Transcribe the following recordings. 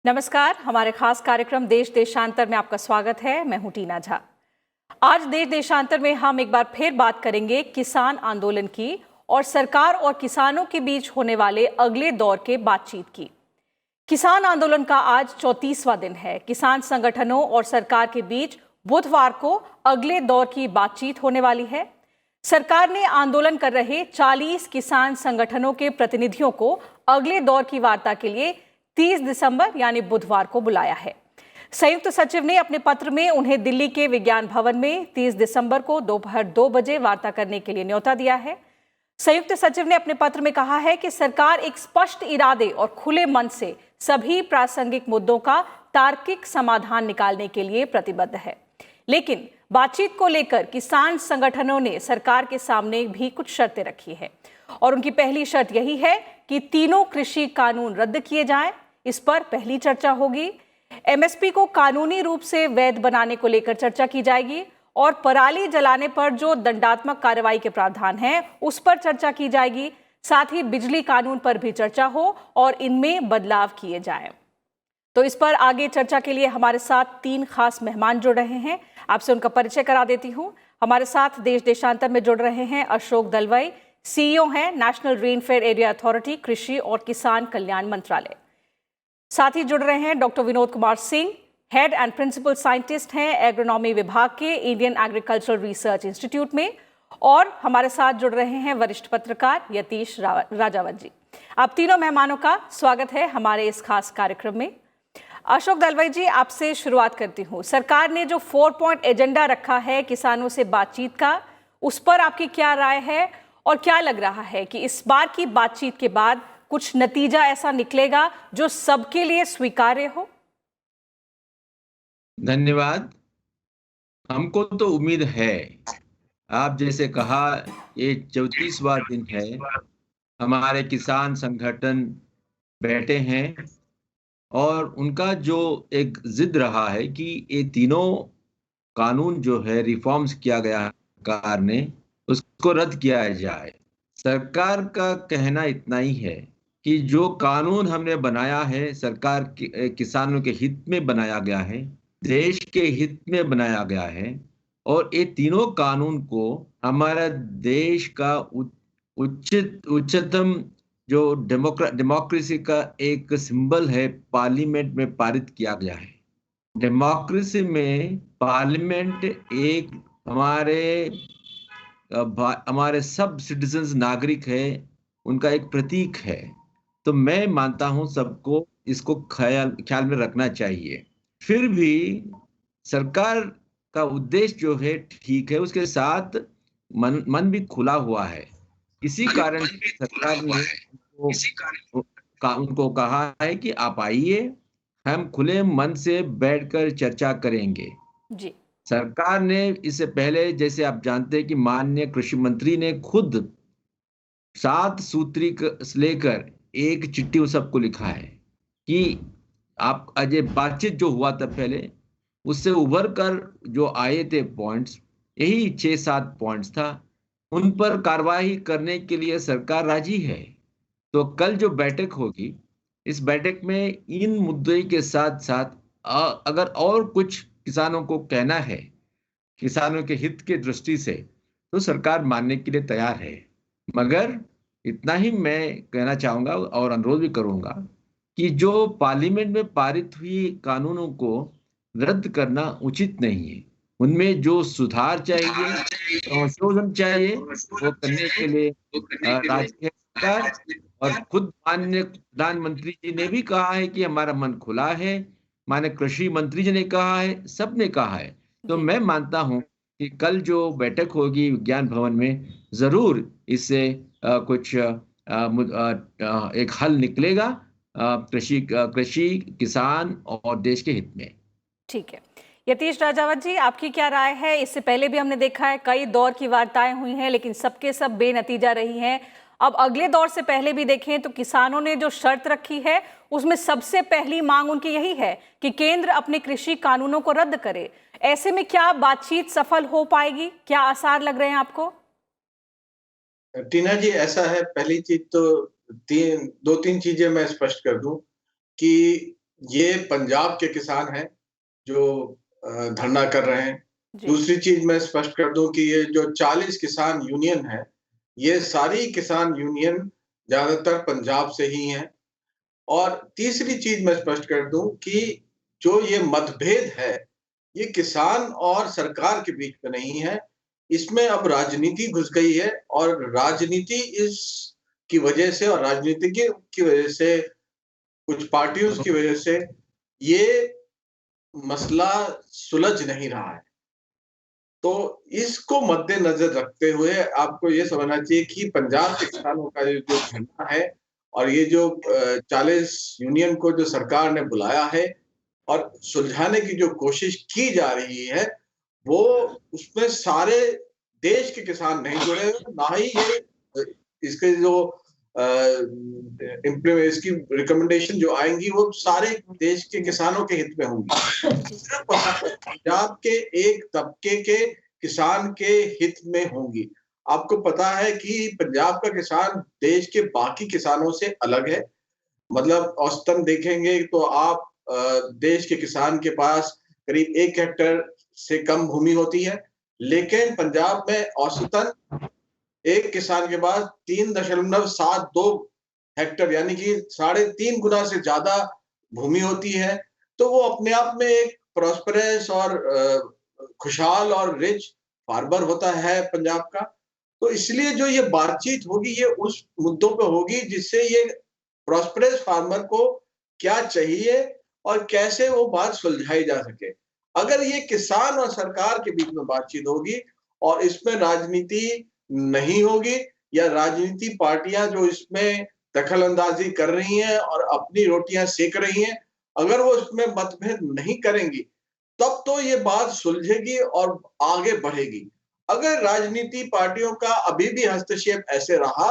नमस्कार, हमारे खास कार्यक्रम देश देशांतर में आपका स्वागत है। मैं हूं टीना झा। आज देश देशांतर में हम एक बार फिर बात करेंगे किसान आंदोलन की और सरकार और किसानों के बीच होने वाले अगले दौर के बातचीत की। किसान आंदोलन का आज 34वां दिन है। किसान संगठनों और सरकार के बीच बुधवार को अगले दौर की बातचीत होने वाली है। सरकार ने आंदोलन कर रहे 40 किसान संगठनों के प्रतिनिधियों को अगले दौर की वार्ता के लिए 30 दिसंबर यानी बुधवार को बुलाया है। संयुक्त सचिव ने अपने पत्र में उन्हें दिल्ली के विज्ञान भवन में 30 दिसंबर को दोपहर 2 बजे वार्ता करने के लिए न्योता दिया है। संयुक्त सचिव ने अपने पत्र में कहा है कि सरकार एक स्पष्ट इरादे और खुले मन से सभी प्रासंगिक मुद्दों का तार्किक समाधान निकालने के लिए प्रतिबद्ध है, लेकिन बातचीत को लेकर किसान संगठनों ने सरकार के सामने भी कुछ शर्तें रखी है और उनकी पहली शर्त यही है कि तीनों कृषि कानून रद्द किए जाएं। इस पर पहली चर्चा होगी। एमएसपी को कानूनी रूप से वैध बनाने को लेकर चर्चा की जाएगी और पराली जलाने पर जो दंडात्मक कार्रवाई के प्रावधान हैं उस पर चर्चा की जाएगी। साथ ही बिजली कानून पर भी चर्चा हो और इनमें बदलाव किए जाएं। तो इस पर आगे चर्चा के लिए हमारे साथ 3 खास मेहमान जुड़ रहे हैं। आपसे उनका परिचय करा देती हूं। हमारे साथ देश देशांतर में जुड़ रहे हैं अशोक दलवाई, सीईओ हैं नेशनल रेनफेयर एरिया अथॉरिटी, कृषि और किसान कल्याण मंत्रालय। साथ ही जुड़ रहे हैं doctor Vinod Kumar Singh, head and principal scientist हैं एग्रोनॉमी विभाग के इंडियन एग्रीकल्चरल रिसर्च इंस्टीट्यूट में। और हमारे साथ जुड़ रहे हैं वरिष्ठ पत्रकार यतीश राजावत जी। आप तीनों मेहमानों का स्वागत है हमारे इस खास कार्यक्रम में। अशोक दलवाई जी, आपसे शुरुआत करती हूँ। सरकार ने जो 4 पॉइंट एजेंडा रखा है किसानों से बातचीत का, उस पर आपकी क्या राय है और क्या लग रहा है कि इस बार की बातचीत के बाद कुछ नतीजा ऐसा निकलेगा जो सबके लिए स्वीकार्य हो? धन्यवाद। हमको तो उम्मीद है। आप जैसे कहा, ये 34वां दिन है। हमारे किसान संगठन बैठे हैं और उनका जो एक जिद रहा है कि ये तीनों कानून जो है रिफॉर्म्स किया गया सरकार ने, उसको रद्द किया जाए। सरकार का कहना इतना ही है कि जो कानून हमने बनाया है सरकार किसानों के हित में बनाया गया है, देश के हित में बनाया गया है और ये तीनों कानून को हमारा देश का उच्चतम जो डेमोक्रेसी का एक सिंबल है, पार्लियामेंट में पारित किया गया है। डेमोक्रेसी में पार्लियामेंट एक हमारे सब सिटीजन्स नागरिक है, उनका एक प्रतीक है। तो मैं मानता हूं सबको इसको ख्याल में रखना चाहिए। फिर भी सरकार का उद्देश्य जो है ठीक है, उसके साथ मन भी खुला हुआ है। इसी कारण सरकार ने उनको कहा है कि आप आइए, हम खुले मन से बैठकर चर्चा करेंगे। जी। सरकार ने इससे पहले, जैसे आप जानते हैं कि माननीय कृषि मंत्री ने खुद 7 सूत्री लेकर एक चिट्ठी उन सबको लिखा है कि आप अजय बातचीत जो हुआ था पहले, उससे उभर कर जो आए थे पॉइंट्स, यही 6-7 पॉइंट्स था। उन पर कार्रवाई करने के लिए सरकार राजी है। तो कल जो बैठक होगी, इस बैठक में इन मुद्दों के साथ साथ अगर और कुछ किसानों को कहना है, किसानों के हित की दृष्टि से, तो सरकार मानने के लिए तैयार है। मगर इतना ही मैं कहना चाहूंगा और अनुरोध भी करूंगा कि जो पार्लियामेंट में पारित हुई कानूनों को रद्द करना उचित नहीं है। उनमें जो सुधार चाहिए, संशोधन चाहिए, वो करने के लिए राजी है सरकार। और खुद माननीय प्रधानमंत्री जी ने भी कहा है कि हमारा मन खुला है, माननीय कृषि मंत्री जी ने कहा है, सबने कहा है। तो मैं मानता हूं कि कल जो बैठक होगी विज्ञान भवन में, जरूर इससे कुछ एक हल निकलेगा कृषि, किसान और देश के हित में। ठीक है। यतीश राजावत जी, आपकी क्या राय है? इससे पहले भी हमने देखा है कई दौर की वार्ताएं हुई हैं, लेकिन सबके सब बेनतीजा रही हैं। अब अगले दौर से पहले भी देखें तो किसानों ने जो शर्त रखी है उसमें सबसे पहली मांग उनकी यही है कि केंद्र अपने कृषि कानूनों को रद्द करे। ऐसे में क्या बातचीत सफल हो पाएगी? क्या आसार लग रहे हैं आपको? टीना जी, ऐसा है, पहली चीज तो 2-3 चीजें मैं स्पष्ट कर दूं कि ये पंजाब के किसान हैं जो धरना कर रहे हैं। जी। दूसरी चीज मैं स्पष्ट कर दूं कि ये जो 40 किसान यूनियन है, ये सारी किसान यूनियन ज्यादातर पंजाब से ही हैं। और तीसरी चीज मैं स्पष्ट कर दूं कि जो ये मतभेद है, ये किसान और सरकार के बीच में नहीं है, इसमें अब राजनीति घुस गई है। और राजनीति इस की वजह से और राजनीतिज्ञों की वजह से, कुछ पार्टियों की वजह से ये मसला सुलझ नहीं रहा है। तो इसको मद्देनजर रखते हुए आपको ये समझना चाहिए कि पंजाब के किसानों का जो धरना है और ये जो 40 यूनियन को जो सरकार ने बुलाया है और सुलझाने की जो कोशिश की जा रही है, वो उसमें सारे देश के किसान नहीं जुड़े हुए, ना ही ये इसके जो इसकी रिकमेंडेशन जो आएंगी वो सारे देश के किसानों के हित में होंगी, सिर्फ पंजाब के एक तबके के किसान के हित में होंगी। आपको पता है कि पंजाब का किसान देश के बाकी किसानों से अलग है। मतलब औसतन देखेंगे तो आप देश के किसान के पास करीब 1 हेक्टेयर से कम भूमि होती है, लेकिन पंजाब में औसतन एक किसान के पास 3.72 हेक्टेयर यानी कि 3.5 गुना से ज्यादा भूमि होती है। तो वो अपने आप में एक प्रॉस्परस और खुशहाल और रिच फार्मर होता है पंजाब का। तो इसलिए जो ये बातचीत होगी ये उस मुद्दों पे होगी जिससे ये प्रॉस्परस फार्मर को क्या चाहिए और कैसे वो बात सुलझाई जा सके। अगर ये किसान और सरकार के बीच में बातचीत होगी और इसमें राजनीति नहीं होगी या राजनीति पार्टियां जो इसमें दखल अंदाजी कर रही हैं और अपनी रोटियां सेक रही हैं, अगर वो इसमें मतभेद नहीं करेंगी तब तो ये बात सुलझेगी और आगे बढ़ेगी। अगर राजनीति पार्टियों का अभी भी हस्तक्षेप ऐसे रहा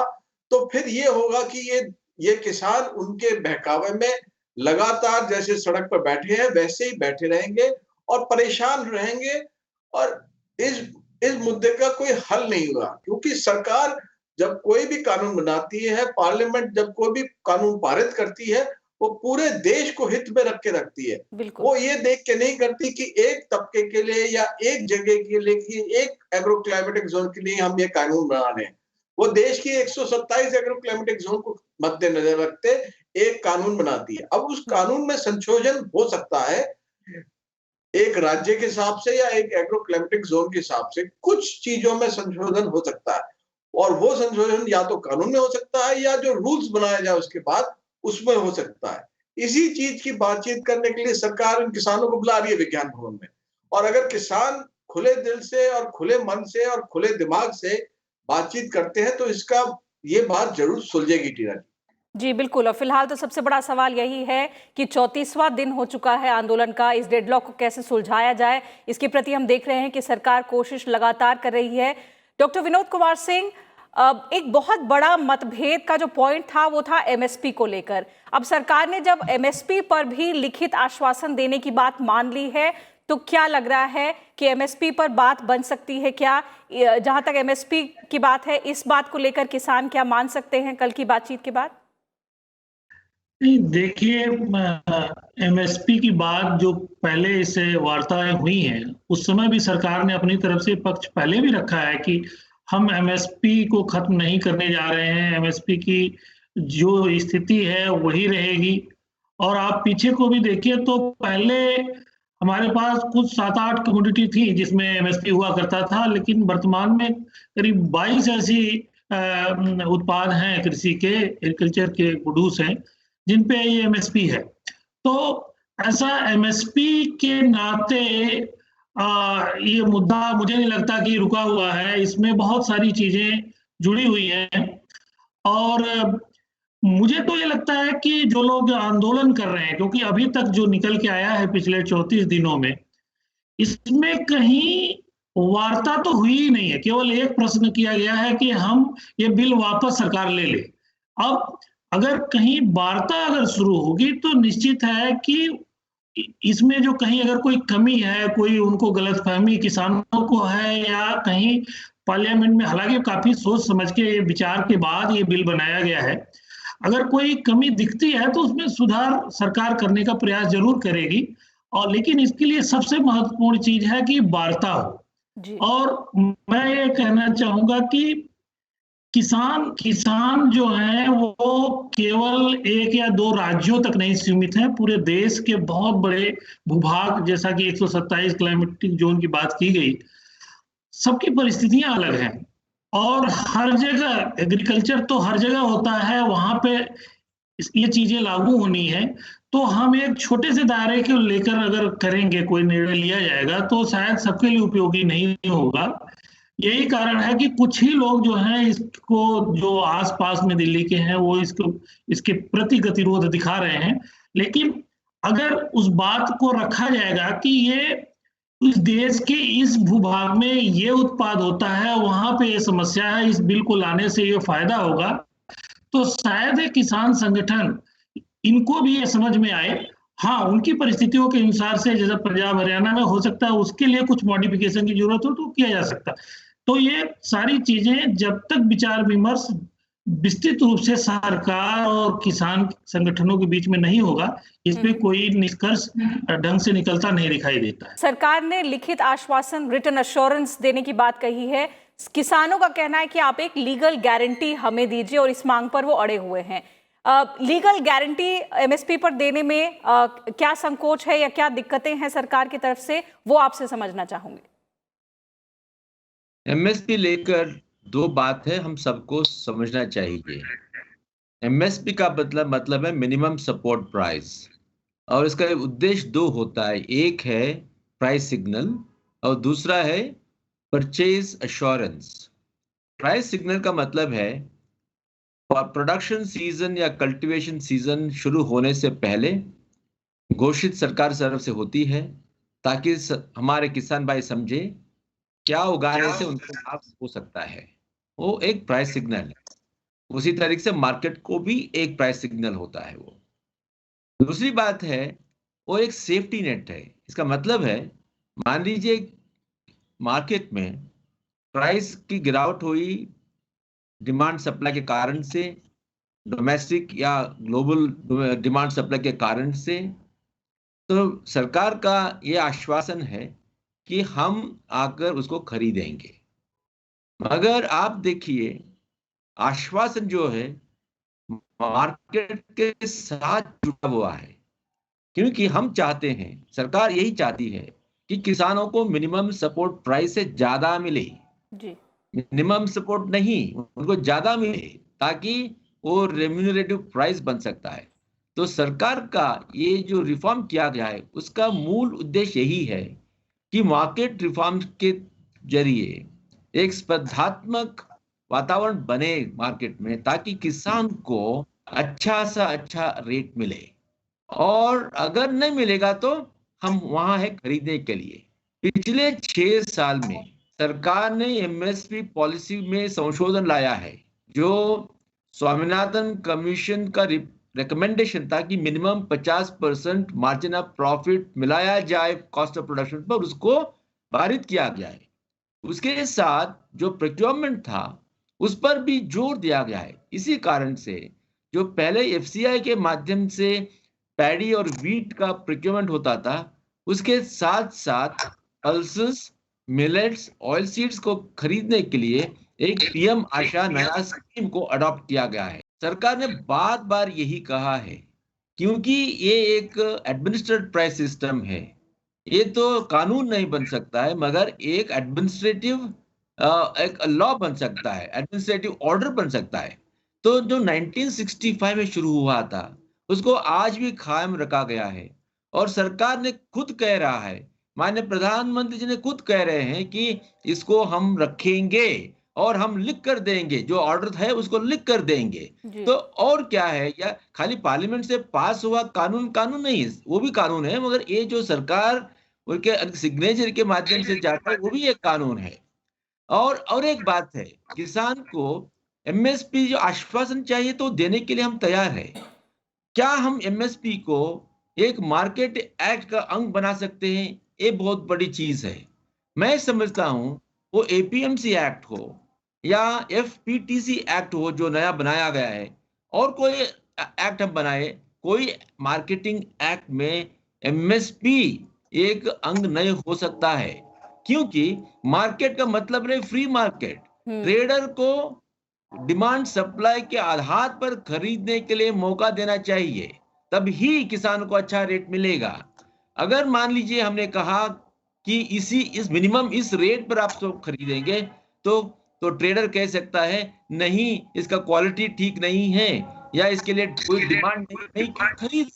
तो फिर ये होगा कि ये किसान उनके बहकावे में लगातार जैसे सड़क पर बैठे हैं वैसे ही बैठे रहेंगे और परेशान रहेंगे और इस मुद्दे का कोई हल नहीं हुआ। क्योंकि सरकार जब कोई भी कानून बनाती है, पार्लियामेंट जब कोई भी कानून पारित करती है, वो पूरे देश को हित में रख के रखती है। वो ये देख के नहीं करती कि एक तबके के लिए या एक जगह के लिए कि एक एग्रो क्लाइमेटिक जोन के लिए हम ये कानून बना रहे हैं। वो देश की 127 एग्रो क्लाइमेटिक जोन को मद्देनजर रखते एक कानून बनाती है। अब उस कानून में संशोधन हो सकता है एक राज्य के हिसाब से या एक एग्रो क्लाइमेटिक जोन के हिसाब से, कुछ चीजों में संशोधन हो सकता है और वो संशोधन या तो कानून में हो सकता है या जो रूल्स बनाया जाए उसके बाद उसमें हो सकता है। इसी चीज की बातचीत करने के लिए सरकार इन किसानों को बुला रही है विज्ञान भवन में। और अगर किसान खुले दिल से और खुले मन से और खुले दिमाग से बातचीत करते हैं तो इसका ये बात जरूर सुलझेगी टीना जी। जी बिल्कुल। और फिलहाल तो सबसे बड़ा सवाल यही है कि 34वां दिन हो चुका है आंदोलन का, इस डेडलॉक को कैसे सुलझाया जाए, इसके प्रति हम देख रहे हैं कि सरकार कोशिश लगातार कर रही है। डॉक्टर विनोद कुमार सिंह, एक बहुत बड़ा मतभेद का जो पॉइंट था वो था एमएसपी को लेकर। अब सरकार ने जब एमएसपी पर भी लिखित आश्वासन देने की बात मान ली है तो क्या लग रहा है कि एमएसपी पर बात बन सकती है क्या? जहां तक एमएसपी की बात है, इस बात को लेकर किसान क्या मान सकते हैं कल की बातचीत के बाद? नहीं, देखिए, एमएसपी की बात जो पहले इससे वार्ताएं हुई हैं उस समय भी सरकार ने अपनी तरफ से पक्ष पहले भी रखा है कि हम एमएसपी को खत्म नहीं करने जा रहे हैं, एमएसपी की जो स्थिति है वही रहेगी। और आप पीछे को भी देखिए तो पहले हमारे पास कुछ 7-8 कमोडिटी थी जिसमें एमएसपी हुआ करता था, लेकिन वर्तमान में करीब 22 ऐसी उत्पाद हैं कृषि के, एग्रीकल्चर के प्रोड्यूस हैं जिन पे ये एमएसपी है। तो ऐसा एमएसपी के नाते ये मुद्दा मुझे नहीं लगता कि रुका हुआ है, इसमें बहुत सारी चीजें जुड़ी हुई हैं। और मुझे तो ये लगता है कि जो लोग आंदोलन कर रहे हैं, क्योंकि अभी तक जो निकल के आया है पिछले 34 दिनों में, इसमें कहीं वार्ता तो हुई ही नहीं है। केवल एक प्रश्न किया गया है कि हम ये बिल वापस सरकार ले ले। अब अगर कहीं वार्ता अगर शुरू होगी तो निश्चित है कि इसमें जो कहीं अगर कोई कमी है, कोई उनको गलतफहमी किसानों को है या कहीं पार्लियामेंट में, हालांकि काफी सोच समझ के विचार के बाद ये बिल बनाया गया है, अगर कोई कमी दिखती है तो उसमें सुधार सरकार करने का प्रयास जरूर करेगी। और लेकिन इसके लिए सबसे महत्वपूर्ण चीज है कि वार्ता हो। जी। और मैं ये कहना चाहूंगा कि किसान जो है वो केवल एक या दो राज्यों तक नहीं सीमित है, पूरे देश के बहुत बड़े भूभाग, जैसा कि 127 क्लाइमेटिक जोन की बात की गई, सबकी परिस्थितियां अलग हैं। और हर जगह एग्रीकल्चर तो हर जगह होता है, वहां पे ये चीजें लागू होनी है। तो हम एक छोटे से दायरे को लेकर अगर करेंगे, कोई निर्णय लिया जाएगा तो शायद सबके लिए उपयोगी नहीं होगा। यही कारण है कि कुछ ही लोग जो हैं इसको, जो आसपास में दिल्ली के हैं, वो इसके प्रति गतिरोध दिखा रहे हैं। लेकिन अगर उस बात को रखा जाएगा कि ये उस देश के इस भूभाग में ये उत्पाद होता है, वहां पे ये समस्या है, इस बिल को लाने से ये फायदा होगा, तो शायद ये किसान संगठन इनको भी ये समझ में आए। हाँ, उनकी परिस्थितियों के अनुसार से, जैसे पंजाब हरियाणा में हो सकता है उसके लिए कुछ मॉडिफिकेशन की जरूरत हो तो किया जा सकता है। तो ये सारी चीजें जब तक विचार विमर्श विस्तृत रूप से सरकार और किसान संगठनों के बीच में नहीं होगा, इसमें कोई निष्कर्ष ढंग से निकलता नहीं दिखाई देता है। सरकार ने लिखित आश्वासन, रिटन अश्योरेंस देने की बात कही है। किसानों का कहना है कि आप एक लीगल गारंटी हमें दीजिए, और इस मांग पर वो अड़े हुए हैं। लीगल गारंटी एमएसपी पर देने में क्या संकोच है या क्या दिक्कतें हैं सरकार की तरफ से, वो आपसे समझना चाहूंगी। एमएसपी लेकर दो बात है, हम सबको समझना चाहिए। एमएसपी का मतलब है मिनिमम सपोर्ट प्राइस, और इसका उद्देश्य दो होता है। एक है प्राइस सिग्नल और दूसरा है परचेज अश्योरेंस। प्राइस सिग्नल का मतलब है प्रोडक्शन सीजन या कल्टीवेशन सीजन शुरू होने से पहले घोषित सरकार तरफ से होती है, ताकि हमारे किसान भाई समझे क्या उगाने से उनको लाभ हो सकता है। वो एक प्राइस सिग्नल है। उसी तरीके से मार्केट को भी एक प्राइस सिग्नल होता है। वो दूसरी बात है, वो एक सेफ्टी नेट है। इसका मतलब है, मान लीजिए मार्केट में प्राइस की गिरावट हुई डिमांड सप्लाई के कारण से, डोमेस्टिक या ग्लोबल डिमांड सप्लाई के कारण से, तो सरकार का ये आश्वासन है कि हम आकर उसको खरीदेंगे। मगर आप देखिए, आश्वासन जो है मार्केट के साथ जुड़ा हुआ है, क्योंकि हम चाहते हैं, सरकार यही चाहती है कि किसानों को मिनिमम सपोर्ट प्राइस से ज्यादा मिले जी। मिनिमम सपोर्ट नहीं, उनको ज्यादा मिले, ताकि वो रेम्यूनरेटिव प्राइस बन सकता है। तो सरकार का ये जो रिफॉर्म किया गया है, उसका मूल उद्देश्य यही है कि मार्केट रिफॉर्म के जरिए एक स्पर्धात्मक वातावरण बने मार्केट में, ताकि किसान को अच्छा सा अच्छा रेट मिले। और अगर नहीं मिलेगा तो हम वहां है खरीदने के लिए। पिछले 6 साल में सरकार ने एमएसपी पॉलिसी में संशोधन लाया है, जो स्वामीनाथन कमीशन का रिकमेंडेशन था कि मिनिमम 50% मार्जिन ऑफ प्रॉफिट मिलाया जाए कॉस्ट ऑफ प्रोडक्शन पर, उसको पारित किया गया है। उसके साथ जो प्रोक्योरमेंट था उस पर भी जोर दिया गया है। इसी कारण से जो पहले एफसीआई के माध्यम से पैडी और वीट का प्रोक्योरमेंट होता था, उसके साथ साथ पल्सेस, मिलेट्स, ऑयल सीड्स को खरीदने के लिए एक पीएम आशा नया स्कीम को अडॉप्ट किया गया है। सरकार ने बार बार यही कहा है, क्योंकि ये एक एडमिनिस्ट्रेटिव प्राइस सिस्टम है। ये तो कानून नहीं बन सकता है, मगर एक एडमिनिस्ट्रेटिव एक लॉ बन सकता है, एडमिनिस्ट्रेटिव ऑर्डर बन सकता है। तो जो 1965 में शुरू हुआ था, उसको आज भी कायम रखा गया है। और सरकार ने खुद कह रहा है, माननीय प्रधानमंत्री जी ने खुद कह रहे हैं कि इसको हम रखेंगे और हम लिख कर देंगे, जो ऑर्डर है उसको लिख कर देंगे। तो और क्या है, या खाली पार्लियामेंट से पास हुआ कानून नहीं, वो भी कानून है, मगर ये जो सरकार उनके सिग्नेचर के माध्यम से जाता है, वो भी एक कानून है। और एक बात है, किसान को एमएसपी जो आश्वासन चाहिए तो देने के लिए हम तैयार है। क्या हम एमएसपी को एक मार्केट एक्ट का अंग बना सकते हैं? ये बहुत बड़ी चीज है। मैं समझता हूं वो एपीएमसी एक्ट हो या एफपीटीसी एक्ट हो जो नया बनाया गया है, और कोई एक्ट हम बनाए, कोई मार्केटिंग एक्ट में एमएसपी एक अंग नहीं हो सकता है, क्योंकि मार्केट का मतलब नहीं फ्री मार्केट। ट्रेडर को डिमांड सप्लाई के आधार पर खरीदने के लिए मौका देना चाहिए, तभी किसान को अच्छा रेट मिलेगा। अगर मान लीजिए हमने कहा कि इस मिनिमम इस रेट पर आप तो खरीदेंगे, तो ट्रेडर कह सकता है नहीं, इसका क्वालिटी ठीक नहीं है या इसके लिए कोई डिमांड नहीं खरीद।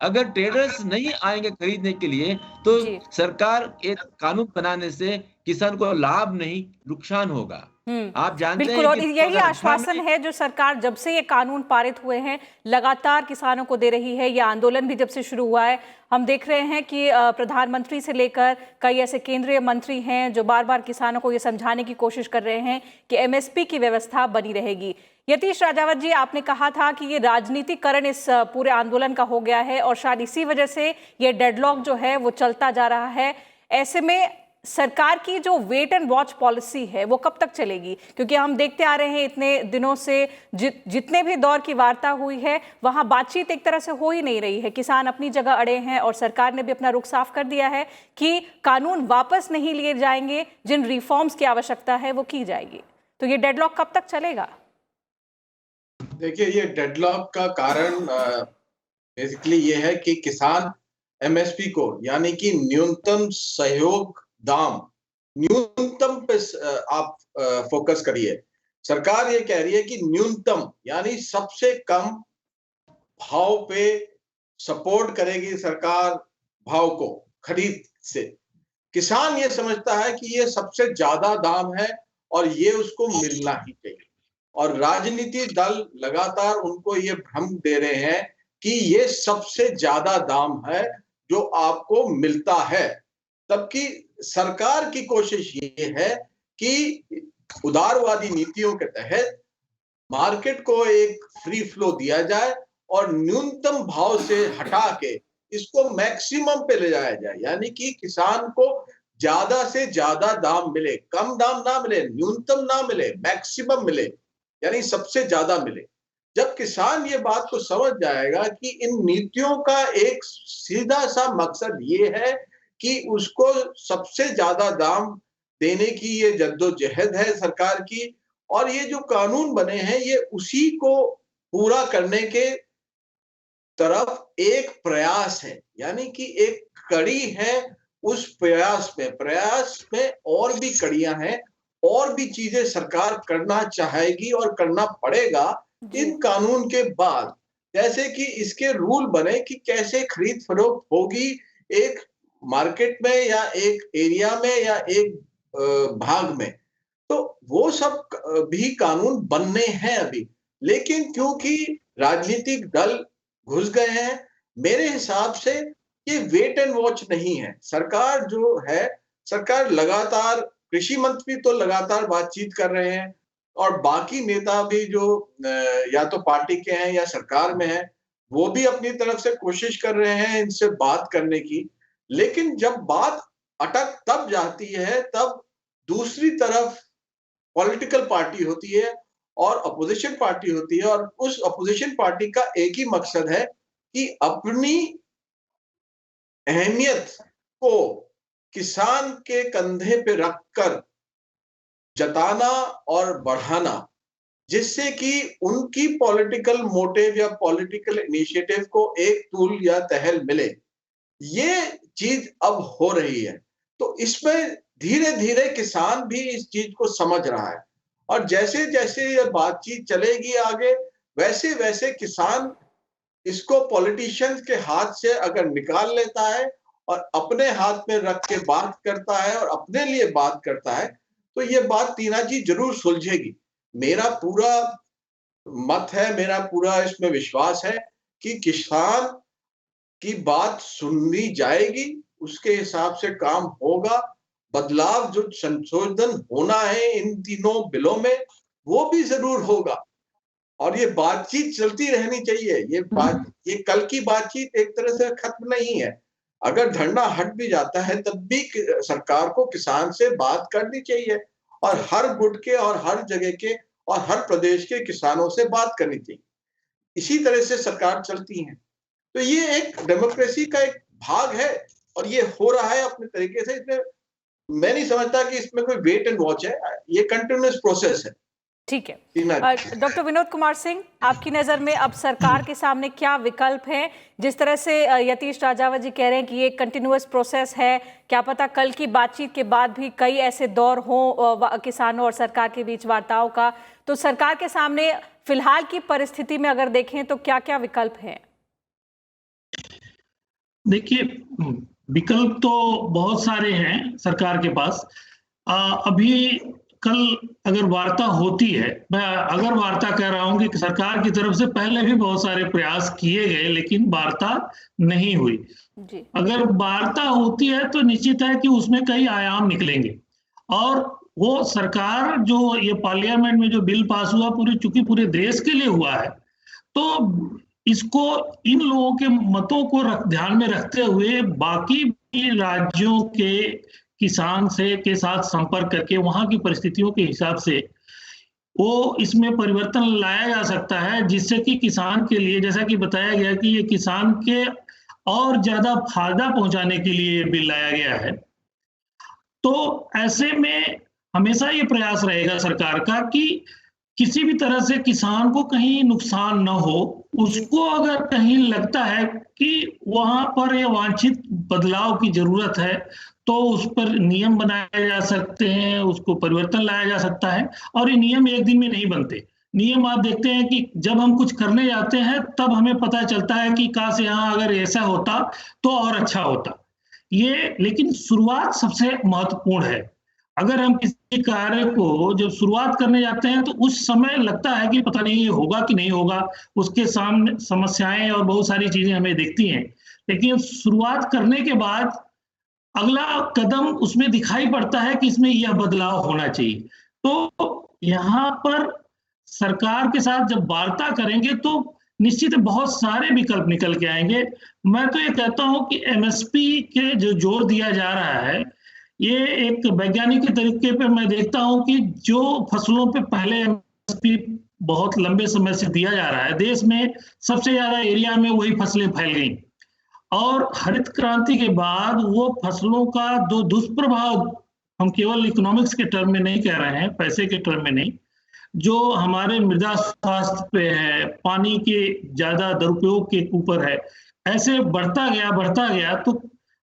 अगर ट्रेडर्स नहीं आएंगे खरीदने के लिए तो सरकार एक कानून बनाने से किसान को लाभ नहीं नुकसान होगा। आप जानते बिल्कुल, हैं और कि यही आश्वासन है जो सरकार जब से ये कानून पारित हुए हैं लगातार किसानों को दे रही है। ये आंदोलन भी जब से शुरू हुआ है हम देख रहे हैं कि प्रधानमंत्री से लेकर कई ऐसे केंद्रीय मंत्री हैं जो बार बार किसानों को ये समझाने की कोशिश कर रहे हैं कि एमएसपी की व्यवस्था बनी रहेगी। यतीश राजावत जी, आपने कहा था कि ये राजनीतिकरण इस पूरे आंदोलन का हो गया है और शायद इसी वजह से ये डेडलॉक जो है वो चलता जा रहा है। ऐसे में सरकार की जो वेट एंड वॉच पॉलिसी है वो कब तक चलेगी? क्योंकि हम देखते आ रहे हैं इतने दिनों से जितने भी दौर की वार्ता हुई है वहां बातचीत एक तरह से हो ही नहीं रही है। किसान अपनी जगह अड़े हैं और सरकार ने भी अपना रुख साफ कर दिया है कि कानून वापस नहीं लिए जाएंगे, जिन रिफॉर्म्स की आवश्यकता है वो की जाएगी। तो ये डेडलॉक कब तक चलेगा? देखिए, ये डेडलॉक का कारण बेसिकली ये है कि किसान एमएसपी को यानी कि न्यूनतम सहयोग दाम, न्यूनतम पे आप फोकस करिए। सरकार ये कह रही है कि न्यूनतम यानी सबसे कम भाव पे सपोर्ट करेगी सरकार भाव को खरीद से। किसान ये समझता है कि ये सबसे ज्यादा दाम है और ये उसको मिलना ही चाहिए, और राजनीति दल लगातार उनको ये भ्रम दे रहे हैं कि ये सबसे ज्यादा दाम है जो आपको मिलता है। तबकि सरकार की कोशिश ये है कि उदारवादी नीतियों के तहत मार्केट को एक फ्री फ्लो दिया जाए और न्यूनतम भाव से हटा के इसको मैक्सिमम पे ले जाया जाए, यानी कि किसान को ज्यादा से ज्यादा दाम मिले, कम दाम ना मिले, न्यूनतम ना मिले, मैक्सिमम मिले, यानी सबसे ज्यादा मिले। जब किसान ये बात को समझ जाएगा कि इन नीतियों का एक सीधा सा मकसद ये है कि उसको सबसे ज्यादा दाम देने की ये जद्दोजहद है सरकार की, और ये जो कानून बने हैं ये उसी को पूरा करने के तरफ एक प्रयास है, यानी कि एक कड़ी है उस प्रयास में और भी कड़ियां हैं, और भी चीजें सरकार करना चाहेगी और करना पड़ेगा इन कानून के बाद। जैसे कि इसके रूल बने कि कैसे खरीद फरोख्त होगी एक मार्केट में या एक एरिया में या एक भाग में, तो वो सब भी कानून बनने हैं अभी। लेकिन क्योंकि राजनीतिक दल घुस गए हैं, मेरे हिसाब से ये वेट एंड वॉच नहीं है। सरकार जो है, सरकार लगातार, कृषि मंत्री तो लगातार बातचीत कर रहे हैं और बाकी नेता भी जो या तो पार्टी के हैं या सरकार में हैं, वो भी अपनी तरफ से कोशिश कर रहे हैं इनसे बात करने की। लेकिन जब बात अटक तब जाती है तब दूसरी तरफ पॉलिटिकल पार्टी होती है और अपोजिशन पार्टी होती है, और उस अपोजिशन पार्टी का एक ही मकसद है कि अपनी अहमियत को किसान के कंधे पे रखकर जताना और बढ़ाना, जिससे कि उनकी पॉलिटिकल मोटिव या पॉलिटिकल इनिशिएटिव को एक तूल या तहल मिले। ये चीज अब हो रही है, तो इसमें धीरे धीरे किसान भी इस चीज को समझ रहा है, और जैसे जैसे ये बातचीत चलेगी आगे, वैसे वैसे किसान इसको पॉलिटिशियंस के हाथ से अगर निकाल लेता है और अपने हाथ में रख के बात करता है और अपने लिए बात करता है, तो ये बात तीनाजी जरूर सुलझेगी। मेरा पूरा मत है, मेरा पूरा इसमें विश्वास है कि किसान की बात सुनी जाएगी, उसके हिसाब से काम होगा, बदलाव जो संशोधन होना है इन तीनों बिलों में वो भी जरूर होगा, और ये बातचीत चलती रहनी चाहिए। ये कल की बातचीत एक तरह से खत्म नहीं है। अगर धरना हट भी जाता है तब भी सरकार को किसान से बात करनी चाहिए, और हर गुट के और हर जगह के और हर प्रदेश के किसानों से बात करनी चाहिए। इसी तरह से सरकार चलती है। तो ये एक डेमोक्रेसी का एक भाग है और ये हो रहा है अपने तरीके से। इसमें मैं नहीं समझता कि इसमें कोई वेट एंड वॉच है, ये कंटिन्यूअस प्रोसेस है। ठीक है। डॉक्टर विनोद कुमार सिंह, आपकी नज़र में अब सरकार के सामने क्या विकल्प हैं? जिस तरह से यतीश राजावत जी कह रहे हैं कि ये कंटिन्यूअस प्रोसेस है, क्या पता कल की बातचीत के बाद भी कई ऐसे दौर हों किसानों और सरकार के बीच वार्ताओं का, तो सरकार के सामने फिलहाल की परिस्थिति में अगर देखें तो क्या क्या विकल्प हैं? देखिए, विकल्प तो बहुत सारे हैं सरकार के पास। अभी कल अगर वार्ता होती है, मैं अगर वार्ता कह रहा हूं कि सरकार की तरफ से पहले भी बहुत सारे प्रयास किए गए लेकिन वार्ता नहीं हुई। जी। अगर वार्ता होती है तो निश्चित है कि उसमें कई आयाम निकलेंगे और वो सरकार जो ये पार्लियामेंट में जो बिल पास हुआ चूंकि पूरे देश के लिए हुआ है, तो इसको इन लोगों के मतों को ध्यान में रखते हुए बाकी भी राज्यों के किसान के साथ संपर्क करके वहां की परिस्थितियों के हिसाब से वो इसमें परिवर्तन लाया जा सकता है, जिससे कि किसान के लिए, जैसा कि बताया गया कि ये किसान के और ज्यादा फायदा पहुंचाने के लिए बिल लाया गया है। तो ऐसे में हमेशा ये प्रयास रहेगा सरकार का कि किसी भी तरह से किसान को कहीं नुकसान ना हो। उसको अगर कहीं लगता है कि वहां पर ये वांछित बदलाव की जरूरत है तो उस पर नियम बनाए जा सकते हैं, उसको परिवर्तन लाया जा सकता है। और ये नियम एक दिन में नहीं बनते। नियम आप देखते हैं कि जब हम कुछ करने जाते हैं तब हमें पता चलता है कि काश यहाँ अगर ऐसा होता तो और अच्छा होता। ये लेकिन शुरुआत सबसे महत्वपूर्ण है। अगर हम किसी कार्य को जब शुरुआत करने जाते हैं तो उस समय लगता है कि पता नहीं ये होगा कि नहीं होगा, उसके सामने समस्याएं और बहुत सारी चीजें हमें दिखती हैं। लेकिन शुरुआत करने के बाद अगला कदम उसमें दिखाई पड़ता है कि इसमें यह बदलाव होना चाहिए। तो यहाँ पर सरकार के साथ जब वार्ता करेंगे तो निश्चित बहुत सारे विकल्प निकल के आएंगे। मैं तो ये कहता हूं कि एमएसपी के जो जोर दिया जा रहा है, ये एक वैज्ञानिक के तरीके पे मैं देखता हूं कि जो फसलों पे पहले एमएसपी बहुत लंबे समय से दिया जा रहा है, देश में सबसे ज्यादा एरिया में वही फसलें फैल गई और हरित क्रांति के बाद वो फसलों का दो दुष्प्रभाव, हम केवल इकोनॉमिक्स के टर्म में नहीं कह रहे हैं, पैसे के टर्म में नहीं, जो हमारे मृदा स्वास्थ्य पे है, पानी के ज्यादा दुरुपयोग के ऊपर है, ऐसे बढ़ता गया। तो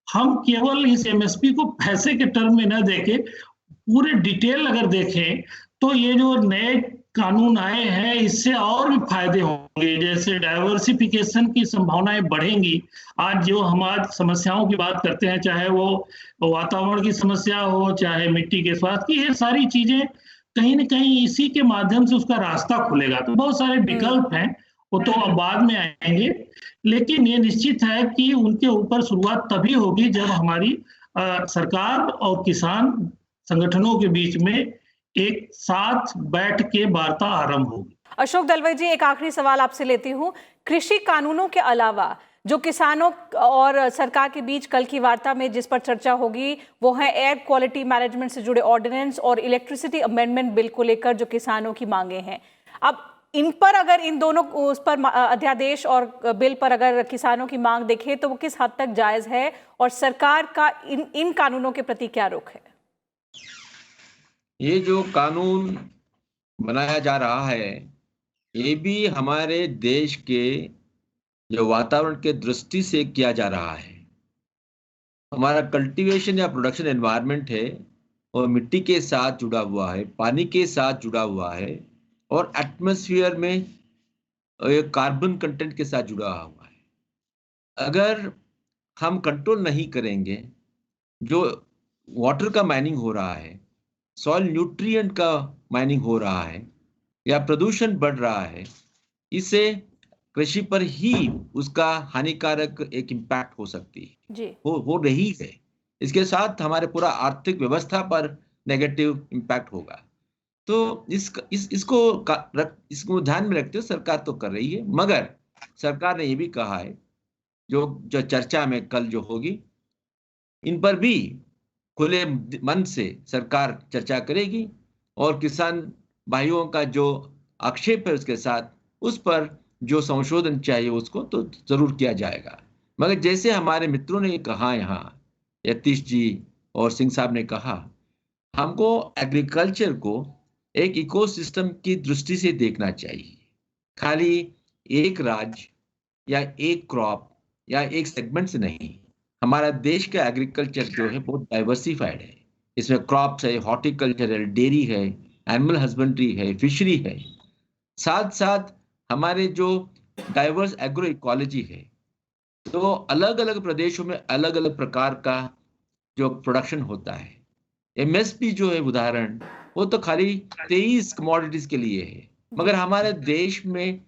हम केवल इस एमएसपी को पैसे के टर्म में न देखें, पूरे डिटेल अगर देखें तो ये जो नए कानून आए हैं इससे और भी फायदे होंगे। जैसे डाइवर्सिफिकेशन की संभावनाएं बढ़ेंगी। आज जो हम आज समस्याओं की बात करते हैं, चाहे वो वातावरण की समस्या हो, चाहे मिट्टी के स्वास्थ्य की, ये सारी चीजें कहीं न कहीं इसी के माध्यम से उसका रास्ता खुलेगा। तो बहुत सारे विकल्प हैं, वो तो अब बाद में आएंगे, लेकिन ये निश्चित है कि उनके ऊपर शुरुआत तभी होगी जब हमारी सरकार और किसान संगठनों के बीच में एक साथ बैठ के वार्ता आरंभ होगी। अशोक दलवाई जी, एक आखिरी सवाल आपसे लेती हूँ। कृषि कानूनों के अलावा जो किसानों और सरकार के बीच कल की वार्ता में जिस पर चर्चा होगी वो है एयर क्वालिटी मैनेजमेंट से जुड़े ऑर्डिनेंस और इलेक्ट्रिसिटी अमेंडमेंट बिल को लेकर जो किसानों की मांगे हैं। अब इन पर अगर इन दोनों उस पर अध्यादेश और बिल पर अगर किसानों की मांग देखें तो वो किस हद तक जायज है और सरकार का इन कानूनों के प्रति क्या रुख है? ये जो कानून बनाया जा रहा है ये भी हमारे देश के जो वातावरण के दृष्टि से किया जा रहा है। हमारा कल्टीवेशन या प्रोडक्शन एनवायरनमेंट है और मिट्टी के साथ जुड़ा हुआ है, पानी के साथ जुड़ा हुआ है और एटमॉस्फेयर में कार्बन कंटेंट के साथ जुड़ा हुआ है। अगर हम कंट्रोल नहीं करेंगे, जो वाटर का माइनिंग हो रहा है, सॉइल न्यूट्रिएंट का माइनिंग हो रहा है या प्रदूषण बढ़ रहा है, इससे कृषि पर ही उसका हानिकारक एक इम्पैक्ट हो सकती है जी। हो रही है। इसके साथ हमारे पूरा आर्थिक व्यवस्था पर नेगेटिव इम्पैक्ट होगा। तो इसको ध्यान में रखते हुए सरकार तो कर रही है, मगर सरकार ने ये भी कहा है जो चर्चा में कल जो होगी इन पर भी खुले मन से सरकार चर्चा करेगी और किसान भाइयों का जो आक्षेप है उसके साथ उस पर जो संशोधन चाहिए उसको तो जरूर किया जाएगा। मगर जैसे हमारे मित्रों ने कहा, यहाँ यतीश जी और सिंह साहब ने कहा, हमको एग्रीकल्चर को एक इकोसिस्टम की दृष्टि से देखना चाहिए। खाली एक राज्य या एक क्रॉप या एक सेगमेंट से नहीं। हमारा देश का एग्रीकल्चर जो है बहुत डाइवर्सिफाइड है। इसमें क्रॉप्स है, हॉर्टिकल्चर है, डेयरी है, एनिमल हस्बेंड्री है, फिशरी है। साथ साथ हमारे जो डाइवर्स एग्रो इकोलॉजी है, तो अलग अलग प्रदेशों में अलग अलग प्रकार का जो प्रोडक्शन होता है। एमएसपी जो है उदाहरण, वो तो खाली 23 कमोडिटीज के लिए है, मगर हमारे देश में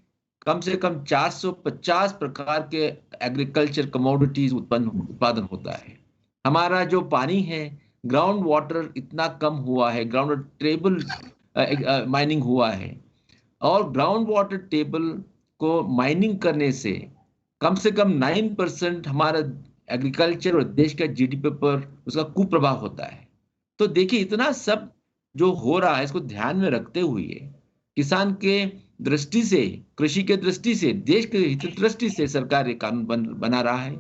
कम से कम 450 प्रकार के एग्रीकल्चर कमोडिटीज उत्पादन होता है। हमारा जो पानी है, ग्राउंड वाटर इतना कम हुआ है, ग्राउंड टेबल माइनिंग हुआ है, और ग्राउंड वाटर टेबल को माइनिंग करने से कम 9% हमारा एग्रीकल्चर और देश का जीडीपी पर उसका कुप्रभाव होता है। तो देखिए, इतना सब जो हो रहा है, इसको ध्यान में रखते हुए किसान के दृष्टि से, कृषि के दृष्टि से, देश के हित दृष्टि से सरकार ये कानून बना रहा है।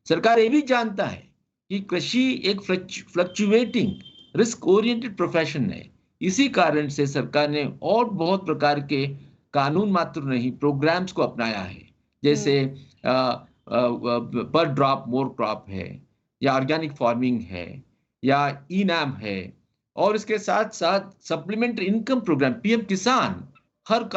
सरकार ये भी जानता है कि कृषि एक फ्लक्चुएटिंग रिस्क ओरिएंटेड प्रोफेशन है। इसी कारण से सरकार ने और बहुत प्रकार के कानून मात्र नहीं, प्रोग्राम्स को अपनाया है। जैसे पर ड्रॉप मोर क्रॉप है, या ऑर्गेनिक फार्मिंग है, या ई नाम है, और इसके साथ साथ सप्लीमेंट्री इनकम प्रोग्राम पीएम किसान, हर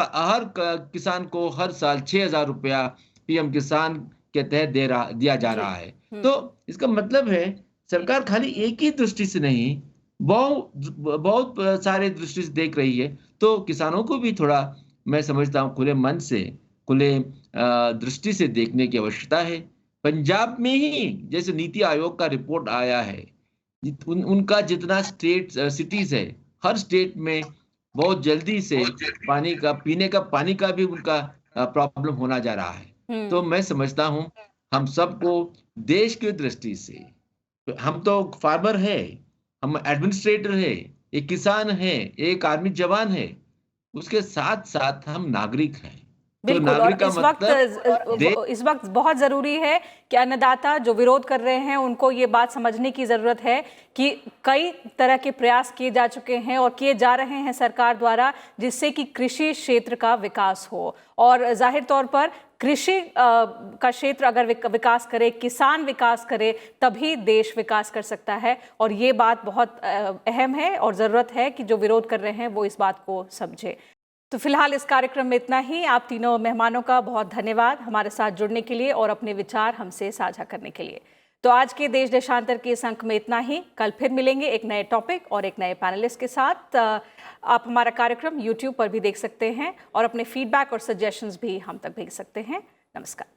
किसान को हर साल 6,000 रुपया पीएम किसान के तहत दिया जा रहा है। तो इसका मतलब है सरकार खाली एक ही दृष्टि से नहीं, बहुत सारे दृष्टि से देख रही है। तो किसानों को भी थोड़ा, मैं समझता हूँ, खुले मन से, खुले दृष्टि से देखने की आवश्यकता है। पंजाब में ही जैसे नीति आयोग का रिपोर्ट आया है, उनका जितना स्टेट सिटीज है, हर स्टेट में बहुत जल्दी से पीने का पानी का भी उनका प्रॉब्लम होना जा रहा है। तो मैं समझता हूं हम सबको देश की दृष्टि से, हम तो फार्मर है, हम एडमिनिस्ट्रेटर है, एक किसान है, एक आर्मी जवान है, उसके साथ साथ हम नागरिक हैं। तो बिल्कुल, और नागरिक का इस वक्त बहुत जरूरी है कि अन्नदाता जो विरोध कर रहे हैं उनको ये बात समझने की जरूरत है कि कई तरह के प्रयास किए जा चुके हैं और किए जा रहे हैं सरकार द्वारा, जिससे कि कृषि क्षेत्र का विकास हो। और जाहिर तौर पर कृषि का क्षेत्र अगर विकास करे, किसान विकास करे, तभी देश विकास कर सकता है। और ये बात बहुत अहम है और ज़रूरत है कि जो विरोध कर रहे हैं वो इस बात को समझे। तो फिलहाल इस कार्यक्रम में इतना ही। आप तीनों मेहमानों का बहुत धन्यवाद हमारे साथ जुड़ने के लिए और अपने विचार हमसे साझा करने के लिए। तो आज के देश देशांतर के इस अंक में इतना ही। कल फिर मिलेंगे एक नए टॉपिक और एक नए पैनलिस्ट के साथ। आप हमारा कार्यक्रम YouTube पर भी देख सकते हैं और अपने फीडबैक और सजेशंस भी हम तक भेज सकते हैं। नमस्कार।